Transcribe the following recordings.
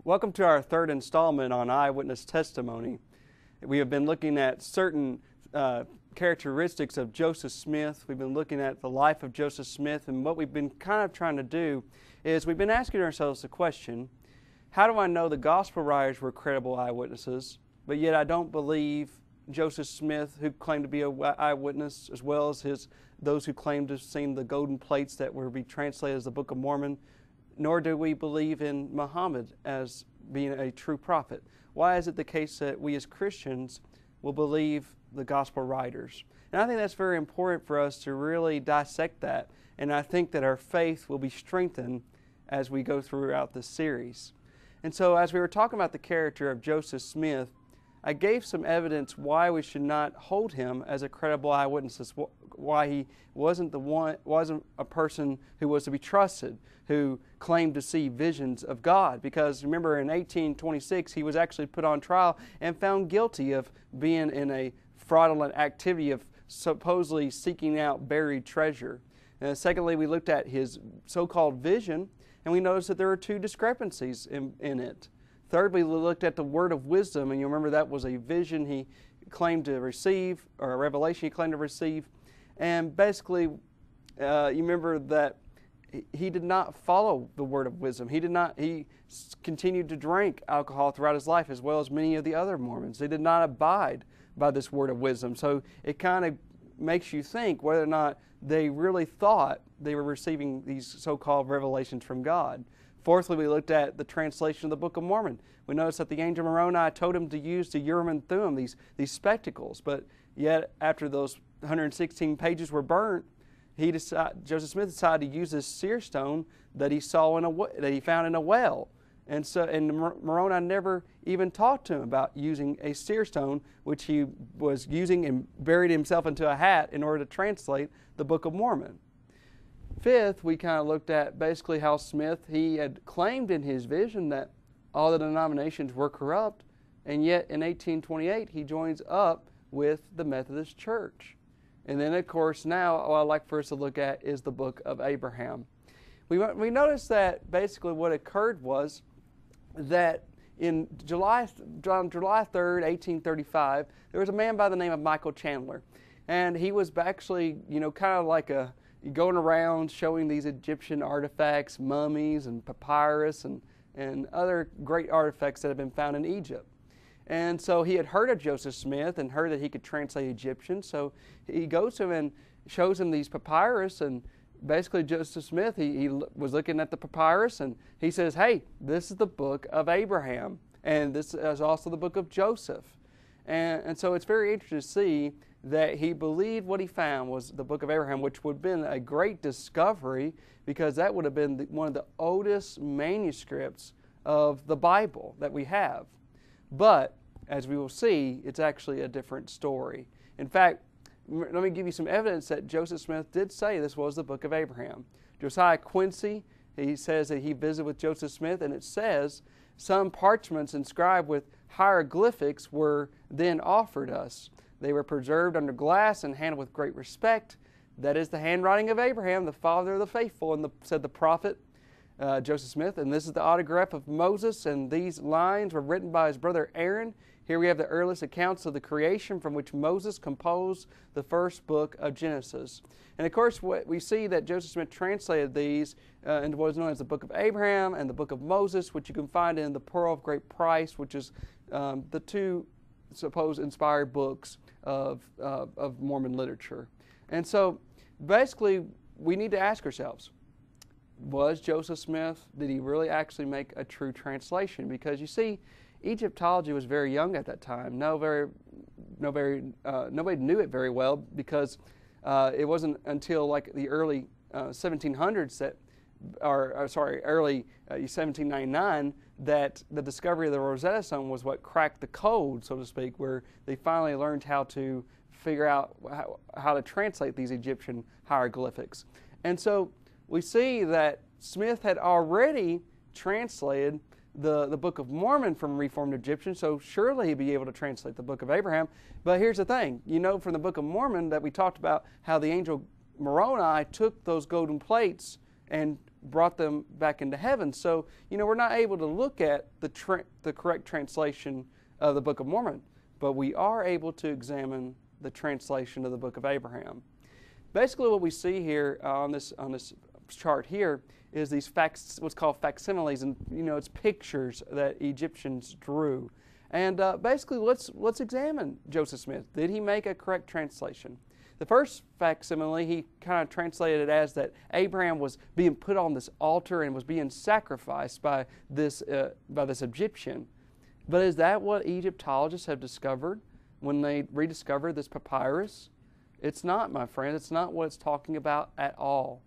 Welcome to our third installment on Eyewitness Testimony. We have been looking at certain characteristics of Joseph Smith. We've been looking at the life of Joseph Smith, and what we've been kind of trying to do is we've been asking ourselves the question, how do I know the gospel writers were credible eyewitnesses, but yet I don't believe Joseph Smith, who claimed to be an eyewitness, as well as those who claimed to have seen the golden plates that were be translated as the Book of Mormon, nor do we believe in Muhammad as being a true prophet. Why is it the case that we as Christians will believe the gospel writers? And I think that's very important for us to really dissect that, and I think that our faith will be strengthened as we go throughout this series. And so as we were talking about the character of Joseph Smith, I gave some evidence why we should not hold him as a credible eyewitness, why he wasn't a person who was to be trusted, who claimed to see visions of God. Because remember, in 1826, he was actually put on trial and found guilty of being in a fraudulent activity of supposedly seeking out buried treasure. And secondly, we looked at his so-called vision, and we noticed that there are two discrepancies in it. Thirdly, we looked at the word of wisdom, and you remember that was a vision he claimed to receive, or a revelation he claimed to receive. And basically, you remember that he did not follow the word of wisdom. He continued to drink alcohol throughout his life, as well as many of the other Mormons. They did not abide by this word of wisdom. So it kind of makes you think whether or not they really thought they were receiving these so-called revelations from God. Fourthly, we looked at the translation of the Book of Mormon. We noticed that the angel Moroni told him to use the Urim and Thummim, these spectacles, but yet after those 116 pages were burnt, Joseph Smith decided to use this seer stone that he found in a well, and Moroni never even talked to him about using a seer stone, which he was using and buried himself into a hat in order to translate the Book of Mormon. Fifth, we kind of looked at basically how Smith, he had claimed in his vision that all the denominations were corrupt, and yet in 1828 he joins up with the Methodist Church. And then of course now what I'd like for us to look at is the Book of Abraham. We noticed that basically what occurred was that on July 3rd, 1835, there was a man by the name of Michael Chandler, and he was actually, kind of like going around showing these Egyptian artifacts, mummies and papyrus and other great artifacts that have been found in Egypt. And so he had heard of Joseph Smith and heard that he could translate Egyptian, so he goes to him and shows him these papyrus, and basically Joseph Smith, he was looking at the papyrus and he says, hey, this is the Book of Abraham, and this is also the Book of Joseph. And so it's very interesting to see that he believed what he found was the Book of Abraham, which would have been a great discovery because that would have been one of the oldest manuscripts of the Bible that we have. But, as we will see, it's actually a different story. In fact, let me give you some evidence that Joseph Smith did say this was the Book of Abraham. Josiah Quincy, he says that he visited with Joseph Smith, and it says, some parchments inscribed with hieroglyphics were then offered us. They were preserved under glass and handled with great respect. That is the handwriting of Abraham, the father of the faithful, said the prophet Joseph Smith. And this is the autograph of Moses, and these lines were written by his brother Aaron. Here we have the earliest accounts of the creation from which Moses composed the first book of Genesis. And of course, we see that Joseph Smith translated these into what is known as the Book of Abraham and the Book of Moses, which you can find in the Pearl of Great Price, which is the two supposed inspired books of Mormon literature. And so basically we need to ask ourselves, was Joseph Smith, did he really actually make a true translation? Because you see, Egyptology was very young at that time. Nobody knew it very well because it wasn't until like the early 1700s that early 1799, that the discovery of the Rosetta Stone was what cracked the code, so to speak, where they finally learned how to figure out how to translate these Egyptian hieroglyphics. And so we see that Smith had already translated the Book of Mormon from Reformed Egyptian, so surely he'd be able to translate the Book of Abraham. But here's the thing, you know from the Book of Mormon that we talked about how the angel Moroni took those golden plates and brought them back into heaven. So, you know, we're not able to look at the correct translation of the Book of Mormon, but we are able to examine the translation of the Book of Abraham. Basically what we see here on this chart here is these what's called facsimiles, and you know it's pictures that Egyptians drew. And basically let's examine Joseph Smith. Did he make a correct translation? The first facsimile, he kind of translated it as that Abraham was being put on this altar and was being sacrificed by this Egyptian. But is that what Egyptologists have discovered when they rediscovered this papyrus? It's not, my friend. It's not what it's talking about at all.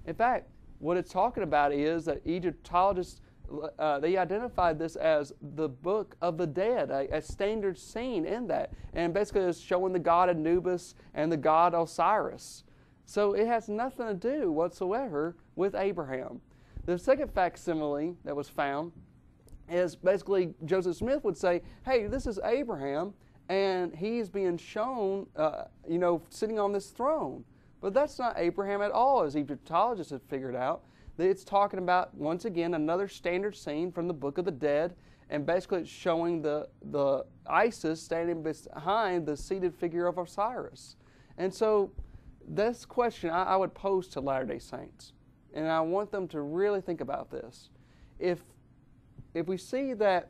In fact, what it's talking about is that Egyptologists, they identified this as the Book of the Dead, a standard scene in that. And basically it's showing the god Anubis and the god Osiris. So it has nothing to do whatsoever with Abraham. The second facsimile that was found is basically Joseph Smith would say, hey, this is Abraham, and he's being shown, sitting on this throne. But that's not Abraham at all, as Egyptologists have figured out. It's talking about, once again, another standard scene from the Book of the Dead, and basically it's showing the Isis standing behind the seated figure of Osiris. And so this question I would pose to Latter-day Saints, and I want them to really think about this. If we see that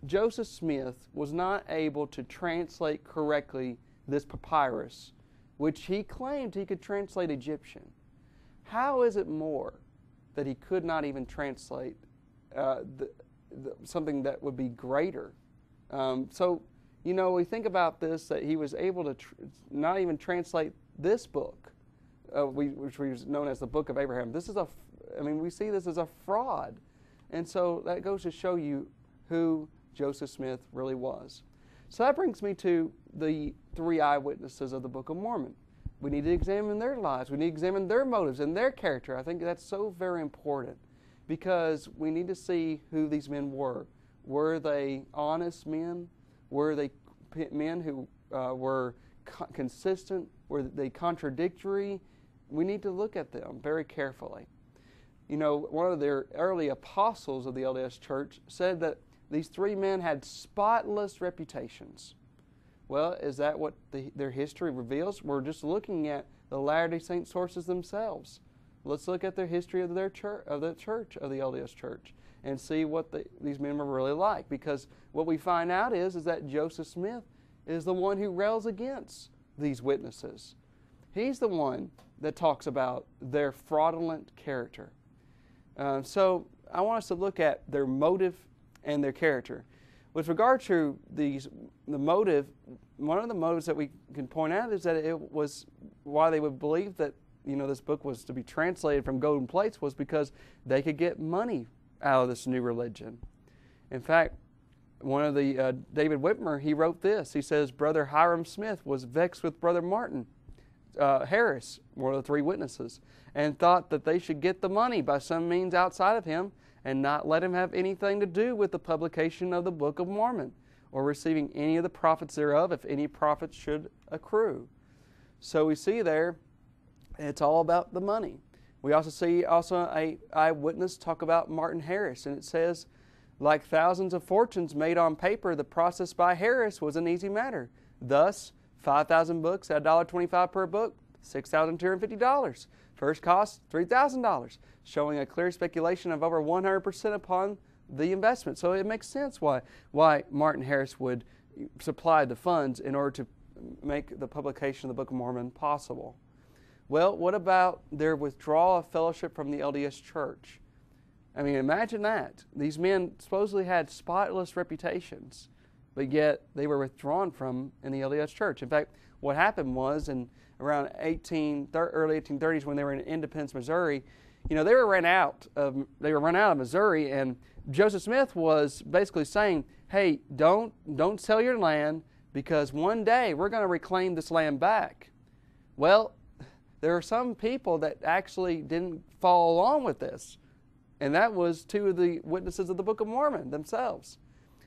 Joseph Smith was not able to translate correctly this papyrus, which he claimed he could translate Egyptian, how is it more that he could not even translate something that would be greater? We think about this, that he was able to not even translate this book, which was known as the Book of Abraham. We see this as a fraud. And so that goes to show you who Joseph Smith really was. So that brings me to the three eyewitnesses of the Book of Mormon. We need to examine their lives. We need to examine their motives and their character. I think that's so very important because we need to see who these men were. Were they honest men? Were they men who were consistent? Were they contradictory? We need to look at them very carefully. You know, one of their early apostles of the LDS Church said that these three men had spotless reputations. Well, is that what their history reveals? We're just looking at the Latter-day Saint sources themselves. Let's look at their history of their church, of the LDS Church, and see what these men were really like. Because what we find out is that Joseph Smith is the one who rails against these witnesses. He's the one that talks about their fraudulent character. So I want us to look at their motive and their character. With regard to the motive, one of the motives that we can point out is that it was why they would believe that this book was to be translated from golden plates was because they could get money out of this new religion. In fact, one of the David Whitmer, he wrote this. He says, Brother Hiram Smith was vexed with Brother Martin Harris, one of the three witnesses, and thought that they should get the money by some means outside of him and not let him have anything to do with the publication of the Book of Mormon or receiving any of the profits thereof, if any profits should accrue. So we see there, it's all about the money. We also see a eyewitness talk about Martin Harris, and it says, like thousands of fortunes made on paper, the process by Harris was an easy matter. Thus, 5,000 books at $1.25 per book, $6,250. First cost, $3,000, showing a clear speculation of over 100% upon the investment. So it makes sense why Martin Harris would supply the funds in order to make the publication of the Book of Mormon possible. Well, what about their withdrawal of fellowship from the LDS Church? I mean, imagine that. These men supposedly had spotless reputations, but yet they were withdrawn from in the LDS Church. In fact, what happened was in around early 1830s when they were in Independence, Missouri, They were run out of Missouri, and Joseph Smith was basically saying, hey, don't sell your land, because one day we're going to reclaim this land back. Well, there are some people that actually didn't follow along with this, and that was two of the witnesses of the Book of Mormon themselves.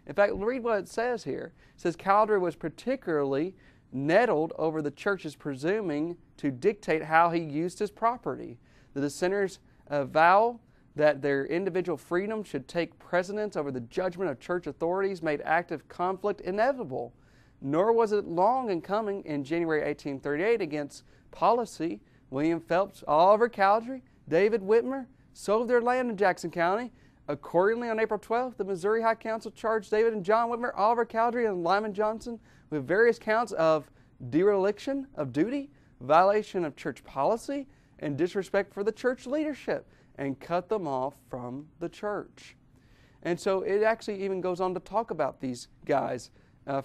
In fact, read what it says here. It says, Cowdery was particularly nettled over the church's presuming to dictate how he used his property. The dissenters vow that their individual freedom should take precedence over the judgment of church authorities made active conflict inevitable. Nor was it long in coming. In January 1838, against policy, William Phelps, Oliver Cowdery, David Whitmer sold their land in Jackson County. Accordingly, on April 12th, the Missouri High Council charged David and John Whitmer, Oliver Cowdery, and Lyman Johnson with various counts of dereliction of duty, violation of church policy, and disrespect for the church leadership, and cut them off from the church. And so it actually even goes on to talk about these guys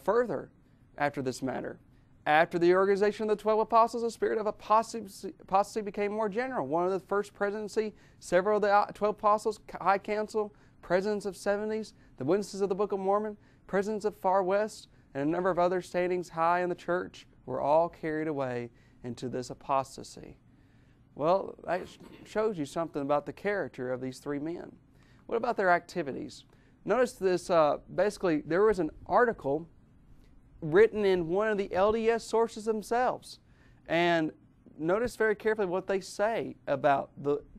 further after this matter. After the organization of the 12 apostles, the spirit of apostasy became more general. One of the first presidency, several of the 12 apostles, High Council, presidents of 70s, the witnesses of the Book of Mormon, presidents of Far West, and a number of other standings high in the church were all carried away into this apostasy. Well, that shows you something about the character of these three men. What about their activities? Notice this, basically, there was an article written in one of the LDS sources themselves. And notice very carefully what they say about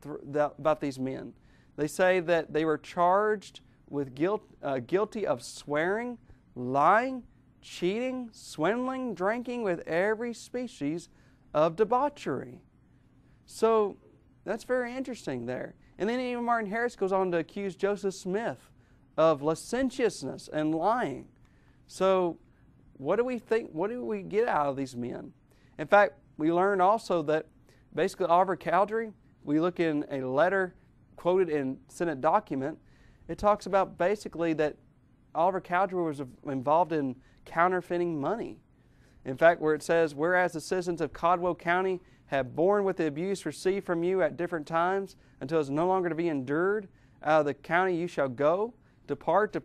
about these men. They say that they were charged with guilty of swearing, lying, cheating, swindling, drinking with every species of debauchery. So that's very interesting there. And then even Martin Harris goes on to accuse Joseph Smith of licentiousness and lying. So what do we think? What do we get out of these men? In fact, we learned also that basically Oliver Cowdery, we look in a letter quoted in Senate document, it talks about basically that Oliver Cowdery was involved in counterfeiting money. In fact, where it says, whereas the citizens of Caldwell County have borne with the abuse received from you at different times until it is no longer to be endured, out of the county you shall go, depart,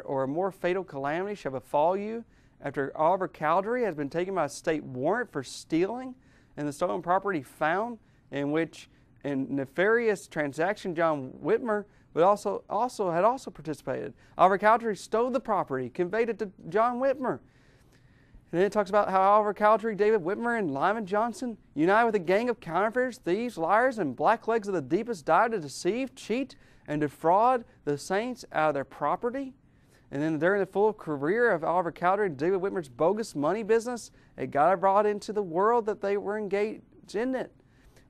or a more fatal calamity shall befall you. After Oliver Cowdery has been taken by a state warrant for stealing, and the stolen property found, in which in nefarious transaction John Whitmer had also participated. Oliver Cowdery stole the property, conveyed it to John Whitmer. And then it talks about how Oliver Cowdery, David Whitmer, and Lyman Johnson united with a gang of counterfeiters, thieves, liars, and blacklegs of the deepest dye to deceive, cheat, and defraud the saints out of their property. And then during the full career of Oliver Cowdery and David Whitmer's bogus money business, it got brought into the world that they were engaged in it.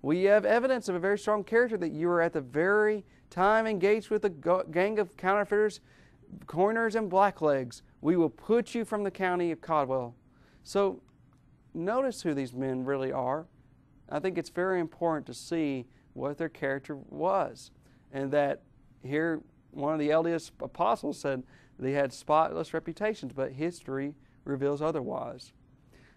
We have evidence of a very strong character that you were at the very time engaged with a gang of counterfeiters, coiners, and blacklegs. We will put you from the county of Caldwell. So notice who these men really are. I think it's very important to see what their character was. And that here, one of the LDS apostles said they had spotless reputations, but history reveals otherwise.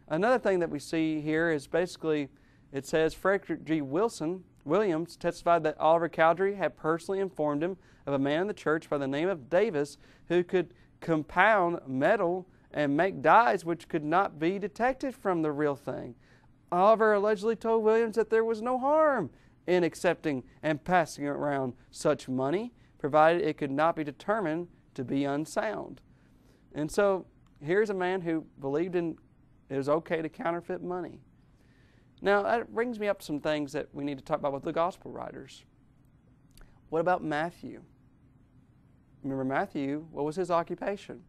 Another thing that we see here is basically, it says Frederick G. Williams testified that Oliver Cowdery had personally informed him of a man in the church by the name of Davis who could compound metal and make dyes which could not be detected from the real thing. Oliver allegedly told Williams that there was no harm in accepting and passing around such money, provided it could not be determined to be unsound. And so here's a man who believed it was okay to counterfeit money. Now that brings me up some things that we need to talk about with the gospel writers. What about Matthew? Remember Matthew, what was his occupation?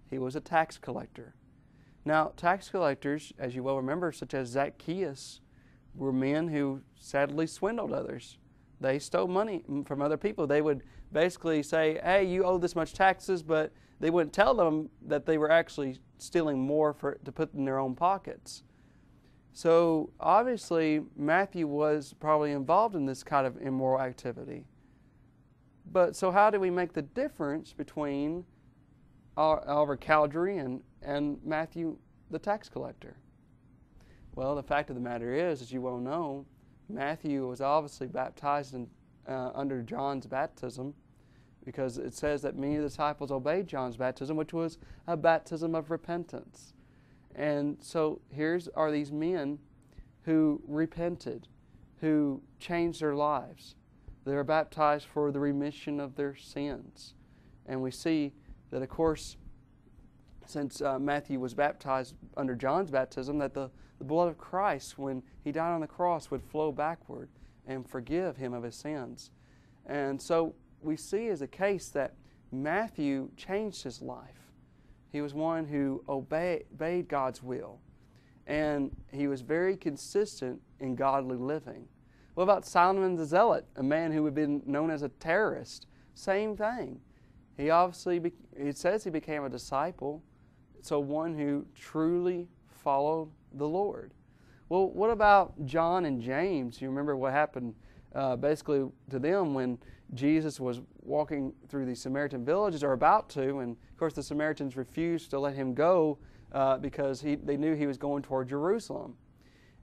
He was a tax collector. Now tax collectors, as you well remember, such as Zacchaeus, were men who sadly swindled others. They stole money from other people. They would basically say, hey, you owe this much taxes, but they wouldn't tell them that they were actually stealing more to put in their own pockets. So obviously Matthew was probably involved in this kind of immoral activity. But so how do we make the difference between Oliver Cowdery and Matthew the tax collector? Well, the fact of the matter is, as you well know, Matthew was obviously baptized under John's baptism, because it says that many of the disciples obeyed John's baptism, which was a baptism of repentance. And so are these men who repented, who changed their lives. They were baptized for the remission of their sins. And we see that, of course, since Matthew was baptized under John's baptism, that the blood of Christ, when he died on the cross, would flow backward and forgive him of his sins. And so we see as a case that Matthew changed his life. He was one who obeyed God's will, and he was very consistent in godly living. What about Simon the Zealot, a man who had been known as a terrorist? Same thing. He obviously, it says he became a disciple, so one who truly followed the Lord. Well, what about John and James? You remember what happened basically to them when Jesus was walking through the Samaritan villages, or about to, and of course the Samaritans refused to let him go because they knew he was going toward Jerusalem.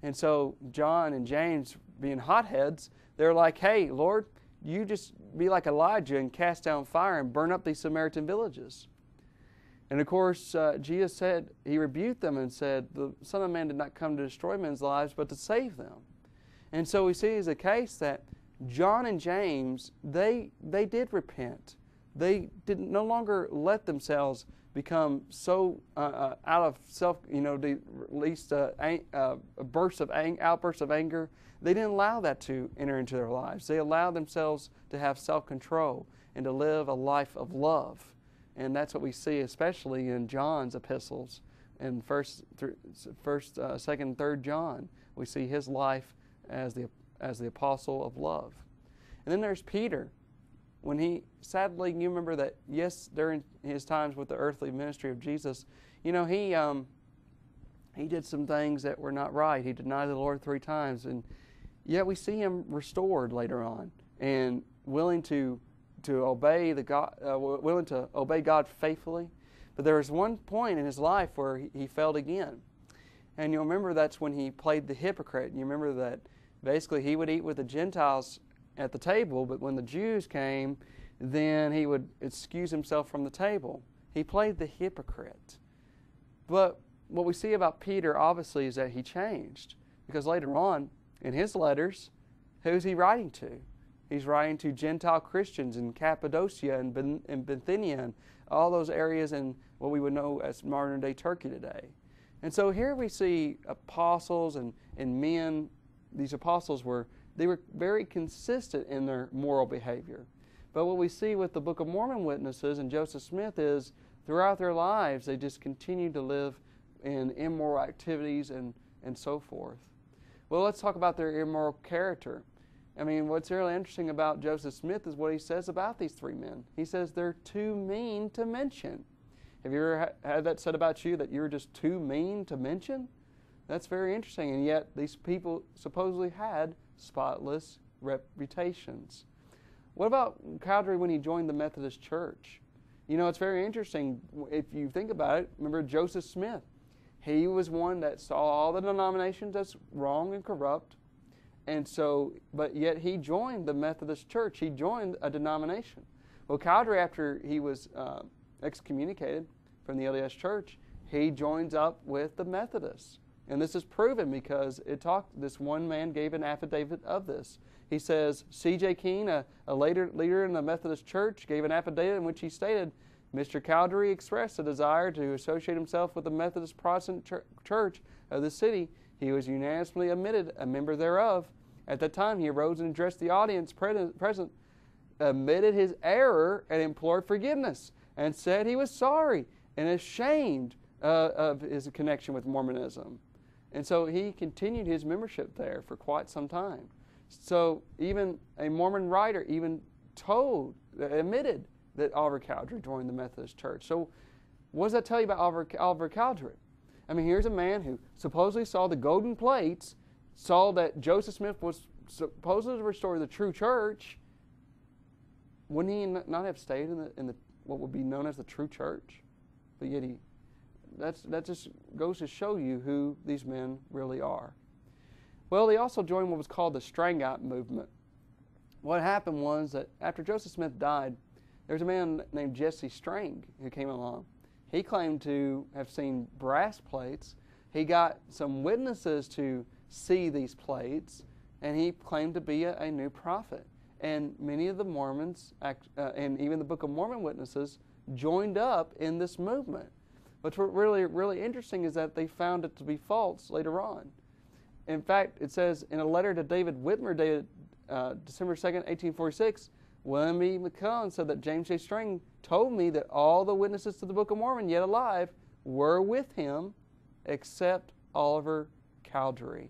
And so John and James, being hotheads, they're like, hey, Lord, you just be like Elijah and cast down fire and burn up these Samaritan villages. And of course, Jesus said, he rebuked them and said, the Son of Man did not come to destroy men's lives, but to save them. And so we see as a case that John and James, they did repent. They did no longer let themselves become so out of self, they released outbursts of anger. They didn't allow that to enter into their lives. They allowed themselves to have self-control and to live a life of love. And that's what we see especially in John's epistles. In 1st, 2nd, and 3rd John, we see his life as the apostle of love. And then there's Peter. When he, sadly, you remember that, yes, during his times with the earthly ministry of Jesus, he did some things that were not right. He denied the Lord 3 times, and yet we see him restored later on and willing to obey God faithfully. But there was one point in his life where he failed again, and you'll remember that's when he played the hypocrite. You remember that basically he would eat with the Gentiles at the table, but when the Jews came, then he would excuse himself from the table. He played the hypocrite. But what we see about Peter, obviously, is that he changed. Because later on, in his letters, who's he writing to? He's writing to Gentile Christians in Cappadocia and Bithynia, and all those areas in what we would know as modern-day Turkey today. And so here we see apostles and men. These apostles were very consistent in their moral behavior. But what we see with the Book of Mormon witnesses and Joseph Smith is throughout their lives they just continued to live in immoral activities and so forth. Well, let's talk about their immoral character. I mean, what's really interesting about Joseph Smith is what he says about these 3 men. He says they're too mean to mention. Have you ever had that said about you, that you're just too mean to mention? That's very interesting, and yet these people supposedly had spotless reputations. What about Cowdery when he joined the Methodist Church? It's very interesting if you think about it. Remember Joseph Smith. He was one that saw all the denominations as wrong and corrupt, and so, but yet he joined the Methodist Church. He joined a denomination. Well, Cowdery, after he was excommunicated from the LDS Church, he joins up with the Methodists. And this is proven because this one man gave an affidavit of this. He says, C.J. Keene, a later leader in the Methodist Church, gave an affidavit in which he stated, Mr. Cowdery expressed a desire to associate himself with the Methodist Protestant Church of the city. He was unanimously admitted a member thereof. At that time, he arose and addressed the audience present, admitted his error and implored forgiveness, and said he was sorry and ashamed of his connection with Mormonism. And so he continued his membership there for quite some time. So even a Mormon writer even admitted that Oliver Cowdery joined the Methodist Church. So what does that tell you about Oliver Cowdery? I mean, here's a man who supposedly saw the golden plates, saw that Joseph Smith was supposedly to restore the true church. Wouldn't he not have stayed in the what would be known as the true church? But yet that just goes to show you who these men really are. Well, they also joined what was called the Strangite movement. what happened was that after Joseph Smith died, there's a man named Jesse Strang who came along. He claimed to have seen brass plates. He got some witnesses to see these plates, and he claimed to be a new prophet. And many of the Mormons, and even the Book of Mormon witnesses, joined up in this movement. What's really, really interesting is that they found it to be false later on. In fact, it says in a letter to David Whitmer, dated December 2nd, 1846, William E. McClellan said that James J. Strang told me that all the witnesses to the Book of Mormon yet alive were with him except Oliver Cowdery.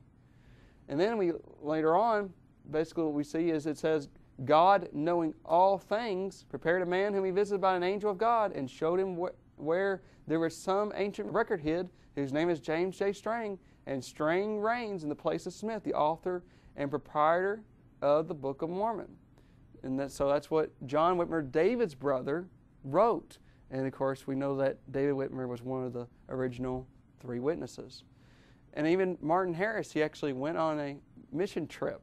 And then later on, basically what we see is it says, God, knowing all things, prepared a man whom he visited by an angel of God and showed him where there was some ancient record hid, whose name is James J. Strang, and Strang reigns in the place of Smith, the author and proprietor of the Book of Mormon. And so that's what John Whitmer, David's brother, wrote. And of course, we know that David Whitmer was one of the original 3 witnesses. And even Martin Harris, he actually went on a mission trip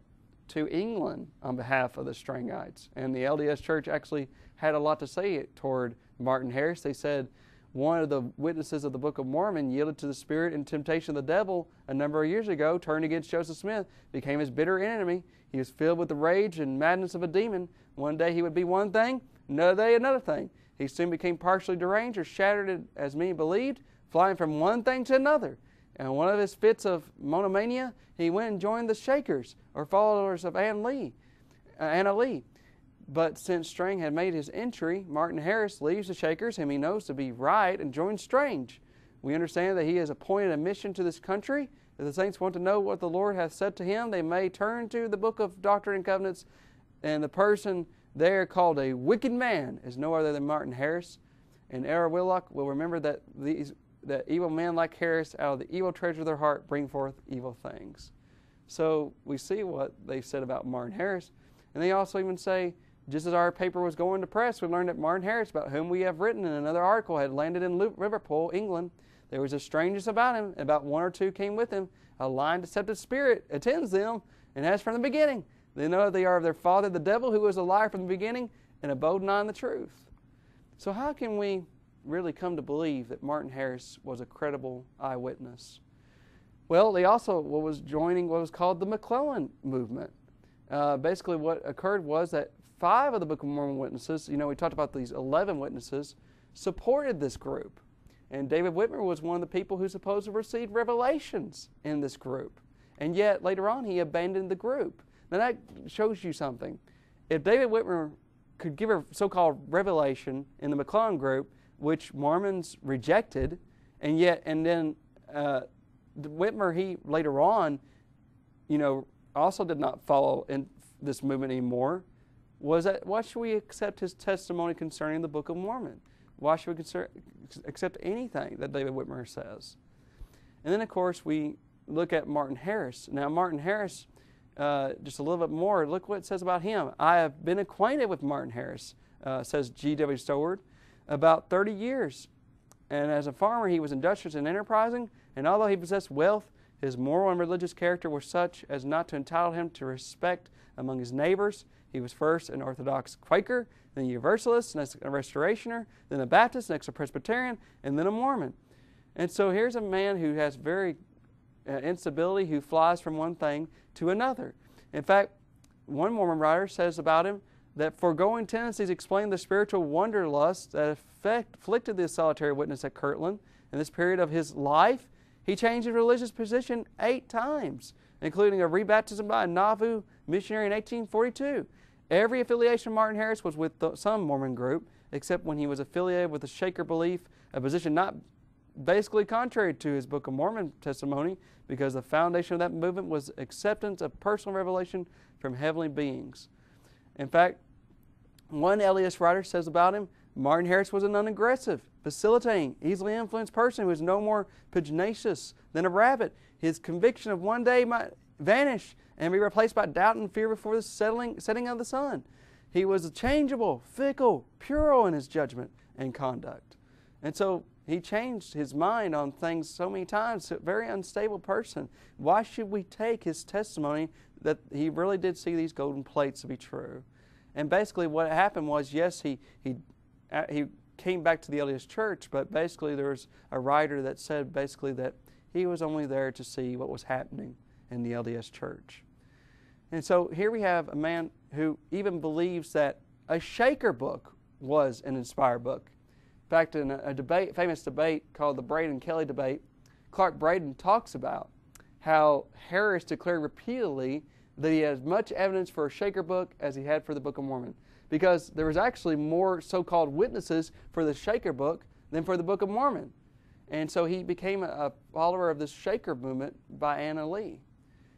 to England on behalf of the Strangites. And the LDS Church actually had a lot to say toward Martin Harris. They said one of the witnesses of the Book of Mormon yielded to the spirit and temptation of the devil a number of years ago, turned against Joseph Smith, became his bitter enemy. He was filled with the rage and madness of a demon. One day he would be one thing, another day another thing. He soon became partially deranged or shattered, as many believed, flying from one thing to another. And one of his fits of monomania, he went and joined the Shakers, or followers of Anna Lee. But since Strang had made his entry, Martin Harris leaves the Shakers, whom he knows to be right, and joins Strange. We understand that he has appointed a mission to this country. If the saints want to know what the Lord hath said to him, they may turn to the Book of Doctrine and Covenants, and the person there called a wicked man is no other than Martin Harris. And Aaron Willock will remember that evil men like Harris, out of the evil treasure of their heart, bring forth evil things. So we see what they said about Martin Harris. And they also even say, just as our paper was going to press, we learned that Martin Harris, about whom we have written in another article, had landed in Liverpool, England. There was a strangeness about him, and about 1 or 2 came with him. A lying, deceptive spirit attends them, and as from the beginning, they know they are of their father the devil, who was a liar from the beginning, and abode not in the truth. So how can we really come to believe that Martin Harris was a credible eyewitness? Well, they also was joining what was called the McClellan movement. Basically what occurred was that 5 of the Book of Mormon witnesses, we talked about these 11 witnesses, supported this group. And David Whitmer was one of the people who supposedly received revelations in this group. And yet, later on, he abandoned the group. Now that shows you something. If David Whitmer could give a so-called revelation in the McClellan group, which Mormons rejected, and then Whitmer, he later on, also did not follow in this movement anymore. Why should we accept his testimony concerning the Book of Mormon? Why should we accept anything that David Whitmer says? And then, of course, we look at Martin Harris. Now, Martin Harris, just a little bit more, look what it says about him. I have been acquainted with Martin Harris, says G.W. Stoward, about 30 years. And as a farmer, he was industrious and enterprising, and although he possessed wealth, his moral and religious character were such as not to entitle him to respect among his neighbors. He was first an Orthodox Quaker, then a Universalist, next a Restorationer, then a Baptist, next a Presbyterian, and then a Mormon. And so here's a man who has very instability, who flies from one thing to another. In fact, one Mormon writer says about him that foregoing tendencies explain the spiritual wanderlust that afflicted the solitary witness at Kirtland. In this period of his life, he changed his religious position 8 times, including a rebaptism by a Nauvoo missionary in 1842. Every affiliation of Martin Harris was with some Mormon group, except when he was affiliated with the Shaker belief, a position not basically contrary to his Book of Mormon testimony, because the foundation of that movement was acceptance of personal revelation from heavenly beings. In fact, one LDS writer says about him, Martin Harris was an unaggressive, facilitating, easily influenced person who was no more pugnacious than a rabbit. His conviction of one day might vanish and be replaced by doubt and fear before the setting of the sun. He was changeable, fickle, puerile in his judgment and conduct. And so He changed his mind on things so many times. A very unstable person. Why should we take his testimony that he really did see these golden plates to be true? And basically what happened was, yes, he came back to the LDS Church, but basically there was a writer that said basically that he was only there to see what was happening in the LDS Church. And so here we have a man who even believes that a Shaker book was an inspired book. In fact, in a famous debate called the Braden-Kelly debate, Clark Braden talks about how Harris declared repeatedly that he has much evidence for a Shaker book as he had for the Book of Mormon, because there was actually more so-called witnesses for the Shaker book than for the Book of Mormon. And so he became a follower of this Shaker movement by Anna Lee.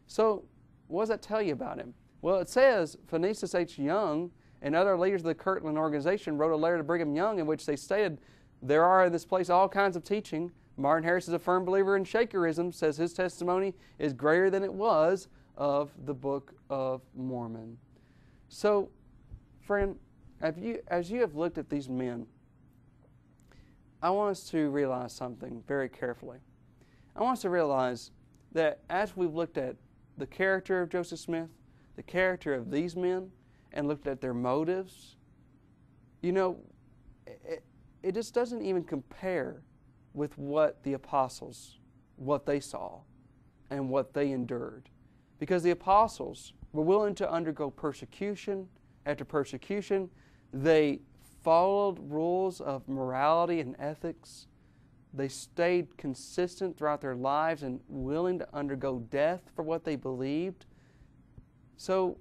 So what does that tell you about him? Well, it says Phineas H. Young and other leaders of the Kirtland organization wrote a letter to Brigham Young in which they stated, there are in this place all kinds of teaching. Martin Harris is a firm believer in Shakerism, says his testimony is greater than it was of the Book of Mormon. So, friend, as you have looked at these men, I want us to realize something very carefully. I want us to realize that as we've looked at the character of Joseph Smith, the character of these men, and looked at their motives, you know, it just doesn't even compare with what the apostles, what they saw and what they endured. Because the apostles were willing to undergo persecution after persecution. They followed rules of morality and ethics. They stayed consistent throughout their lives and willing to undergo death for what they believed. So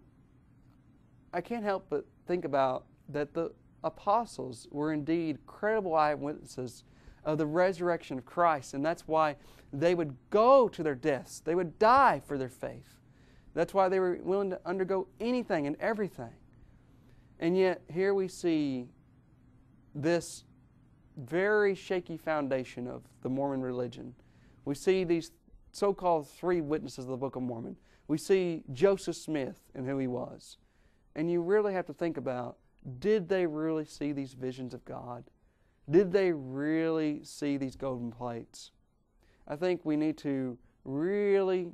I can't help but think about that the apostles were indeed credible eyewitnesses of the resurrection of Christ, and that's why they would go to their deaths. They would die for their faith. That's why they were willing to undergo anything and everything. And yet here we see this very shaky foundation of the Mormon religion. We see these so-called three witnesses of the Book of Mormon. We see Joseph Smith and who he was. And you really have to think about, did they really see these visions of God? Did they really see these golden plates? I think we need to really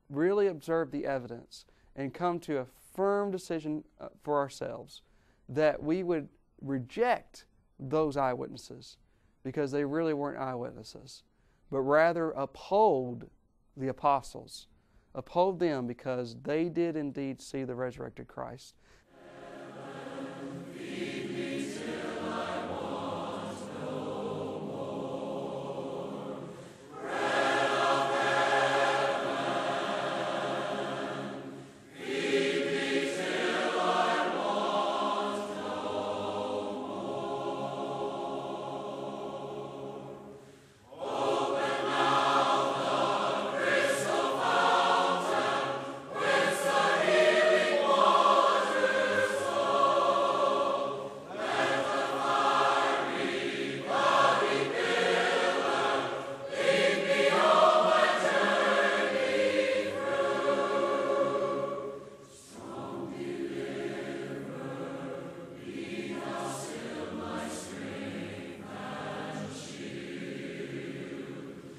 observe the evidence and come to a firm decision for ourselves that we would reject those eyewitnesses because they really weren't eyewitnesses, but rather uphold the apostles. Uphold them because they did indeed see the resurrected Christ.